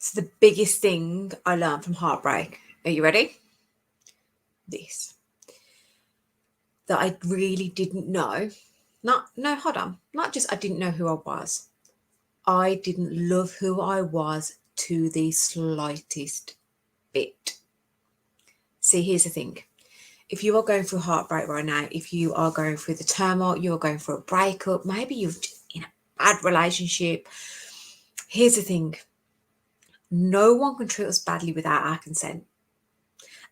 So the biggest thing I learned from heartbreak, are you ready? This. That I really didn't know. No, hold on. Not just I didn't know who I was. I didn't love who I was to the slightest bit. See, here's the thing. If you are going through heartbreak right now, if you are going through the turmoil, you're going through a breakup, maybe you're in a bad relationship, here's the thing. No one can treat us badly without our consent.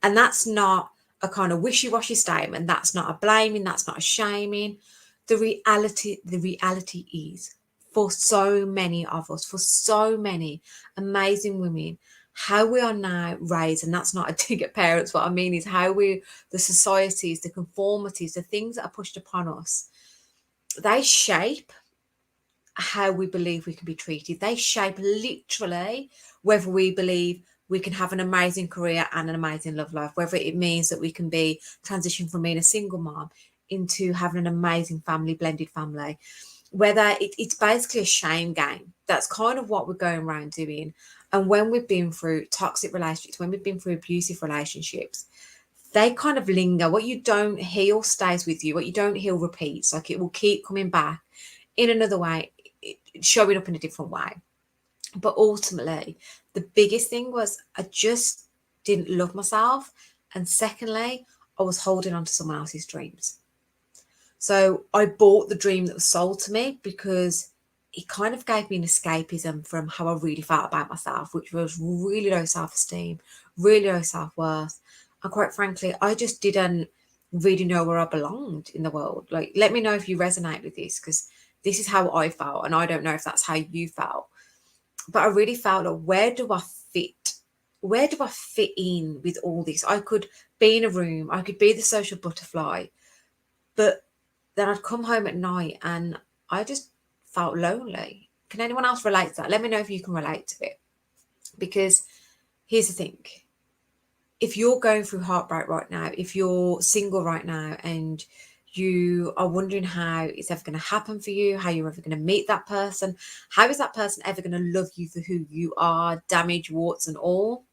And that's not a kind of wishy-washy statement. That's not a blaming. That's not a shaming. The reality is, for so many of us, for so many amazing women, how we are now raised, and that's not a dig at parents. What I mean is how the societies, the conformities, the things that are pushed upon us, they shape how we believe we can be treated. They shape literally whether we believe we can have an amazing career and an amazing love life, whether it means that we can be transition from being a single mom into having an amazing family, blended family, whether it's basically a shame game. That's kind of what we're going around doing. And when we've been through toxic relationships, when we've been through abusive relationships, they kind of linger. What you don't heal stays with you. What you don't heal repeats. Like, it will keep coming back in another way, showing up in a different way. But ultimately, the biggest thing was I just didn't love myself. And secondly, I was holding on to someone else's dreams. So I bought the dream that was sold to me because it kind of gave me an escapism from how I really felt about myself, which was really low self-esteem, really low self-worth. And quite frankly, I just didn't really know where I belonged in the world. Like, let me know if you resonate with this, because this is how I felt. And I don't know if that's how you felt. But I really felt like, where do I fit? Where do I fit in with all this? I could be in a room, I could be the social butterfly, but then I'd come home at night and I just felt lonely. Can anyone else relate to that? Let me know if you can relate to it. Because here's the thing. If you're going through heartbreak right now, if you're single right now and you are wondering how it's ever going to happen for you, how you're ever going to meet that person, how is that person ever going to love you for who you are, damage, warts and all,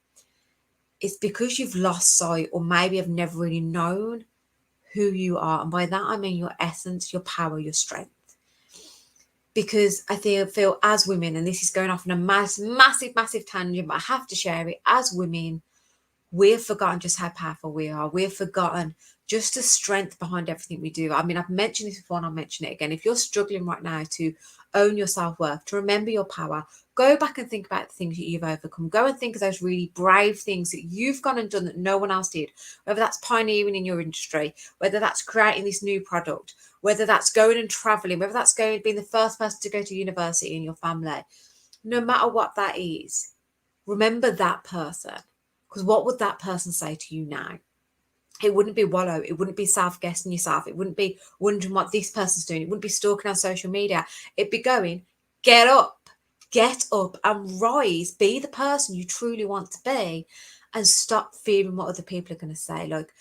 it's because you've lost sight, or maybe have never really known who you are. And by that, I mean your essence, your power, your strength. Because I feel as women, and this is going off on a massive tangent, but I have to share it, as women, we've forgotten just how powerful we are. We've forgotten just the strength behind everything we do. I mean, I've mentioned this before and I'll mention it again. If you're struggling right now to own your self-worth, to remember your power, go back and think about the things that you've overcome. Go and think of those really brave things that you've gone and done that no one else did, whether that's pioneering in your industry, whether that's creating this new product, whether that's going and traveling, whether that's going being the first person to go to university in your family. No matter what that is, remember that person. Because what would that person say to you now? It wouldn't be wallow. It wouldn't be self-guessing yourself. It wouldn't be wondering what this person's doing. It wouldn't be stalking on social media. It'd be going, get up and rise. Be the person you truly want to be, and stop fearing what other people are going to say. Like,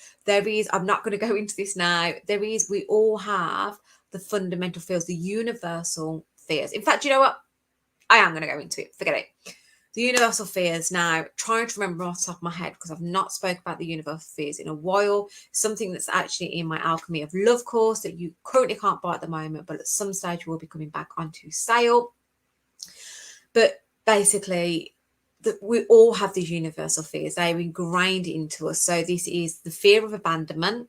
I'm not going to go into this now. We all have the fundamental fears, the universal fears. In fact, you know what? I am going to go into it. Forget it. The universal fears, now trying to remember off the top of my head, because I've not spoke about the universal fears in a while, something that's actually in my Alchemy of Love course that you currently can't buy at the moment, but at some stage will be coming back onto sale. But basically, we all have these universal fears. They're ingrained into us. So this is the fear of abandonment,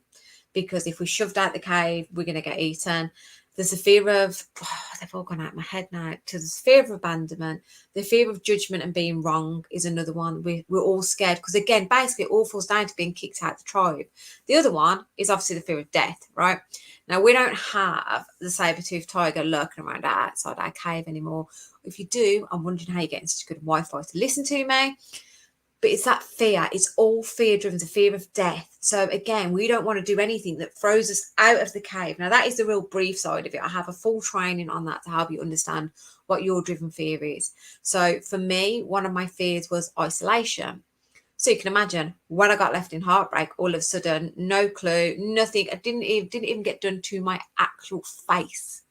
because if we're shoved out the cave, we're going to get eaten. There's a fear of, they've all gone out of my head now. So there's fear of abandonment. The fear of judgment and being wrong is another one. We're all scared because, again, basically it all falls down to being kicked out of the tribe. The other one is obviously the fear of death, right? Now, we don't have the saber-toothed tiger lurking around outside our cave anymore. If you do, I'm wondering how you're getting such good Wi-Fi to listen to me. But it's that fear. It's all fear driven, the fear of death. So again, we don't want to do anything that throws us out of the cave. Now, that is the real brief side of it. I have a full training on that to help you understand what your driven fear is. So for me, one of my fears was isolation. So you can imagine, when I got left in heartbreak, all of a sudden, no clue, nothing. I didn't even get done to my actual face.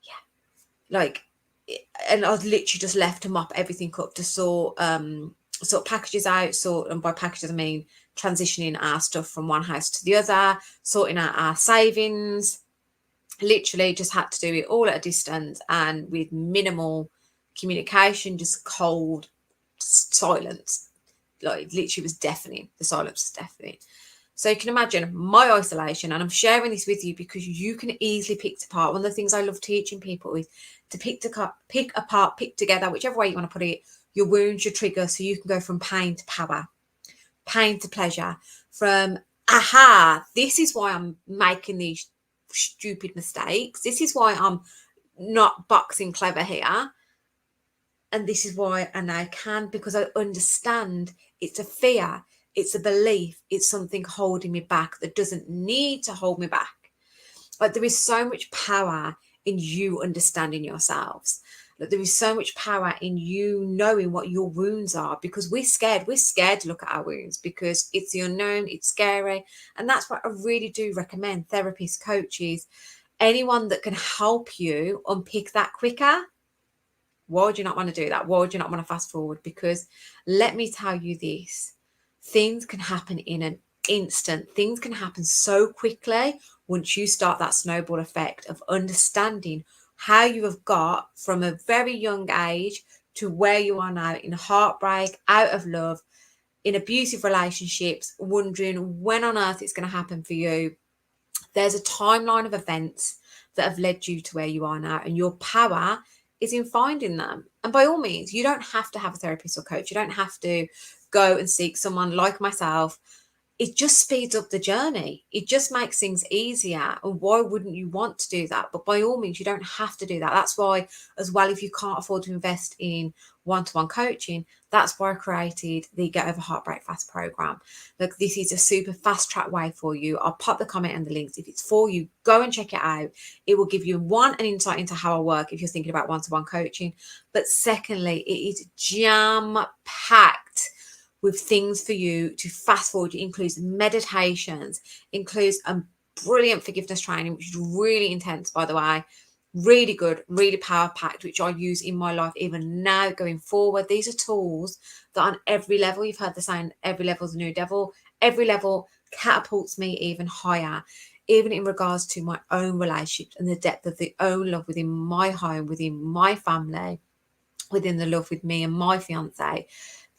Yeah. Like, and I was literally just left to mop everything up, to sort packages out, and by packages I mean transitioning our stuff from one house to the other, sorting out our savings. Literally just had to do it all at a distance and with minimal communication, just cold silence. Like literally was deafening. The silence was deafening. So you can imagine my isolation, and I'm sharing this with you because you can easily pick apart. One of the things I love teaching people is to pick apart, pick together, whichever way you want to put it, your wounds, your triggers, so you can go from pain to power, pain to pleasure, from aha, this is why I'm making these stupid mistakes. This is why I'm not boxing clever here. And this is why I now can, because I understand it's a fear, it's a belief, it's something holding me back that doesn't need to hold me back. Like there is so much power in you understanding yourselves. Like there is so much power in you knowing what your wounds are, because we're scared. We're scared to look at our wounds because it's the unknown, it's scary. And that's what I really do recommend. Therapists, coaches, anyone that can help you unpick that quicker. Why would you not want to do that? Why would you not want to fast forward? Because let me tell you this, things can happen in an instant. Things can happen so quickly once you start that snowball effect of understanding how you have got from a very young age to where you are now, in heartbreak, out of love, in abusive relationships, wondering when on earth it's going to happen for you. There's a timeline of events that have led you to where you are now, and your power is in finding them. And by all means, you don't have to have a therapist or coach. You don't have to go and seek someone like myself. It just speeds up the journey. It just makes things easier. And why wouldn't you want to do that? But by all means, you don't have to do that. That's why, as well, if you can't afford to invest in one-to-one coaching, that's why I created the Get Over Heartbreak Fast program. Look, this is a super fast track way for you. I'll pop the comment and the links. If it's for you, go and check it out. It will give you, one, an insight into how I work if you're thinking about one-to-one coaching. But secondly, it is jam-packed with things for you to fast forward. It includes meditations, includes a brilliant forgiveness training, which is really intense, by the way, really good, really power packed, which I use in my life even now going forward. These are tools that on every level, you've heard the saying, every level is a new devil. Every level catapults me even higher, even in regards to my own relationships and the depth of the own love within my home, within my family, within the love with me and my fiance.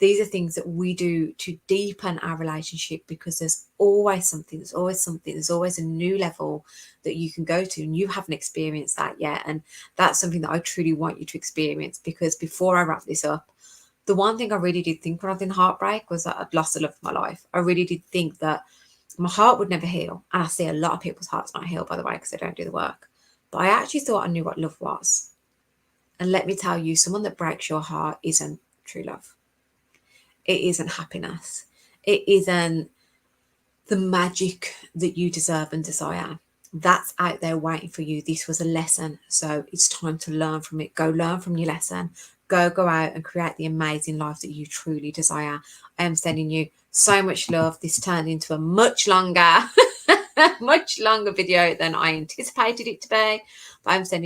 These are things that we do to deepen our relationship, because there's always something, there's always a new level that you can go to, and you haven't experienced that yet. And that's something that I truly want you to experience, because before I wrap this up, the one thing I really did think when I was in heartbreak was that I'd lost the love of my life. I really did think that my heart would never heal. And I see a lot of people's hearts not heal, by the way, because they don't do the work. But I actually thought I knew what love was. And let me tell you, someone that breaks your heart isn't true love. It isn't happiness. It isn't the magic that you deserve and desire. That's out there waiting for you. This was a lesson. So it's time to learn from it. Go learn from your lesson. Go out and create the amazing life that you truly desire. I am sending you so much love. This turned into a much longer, much longer video than I anticipated it to be. But I'm sending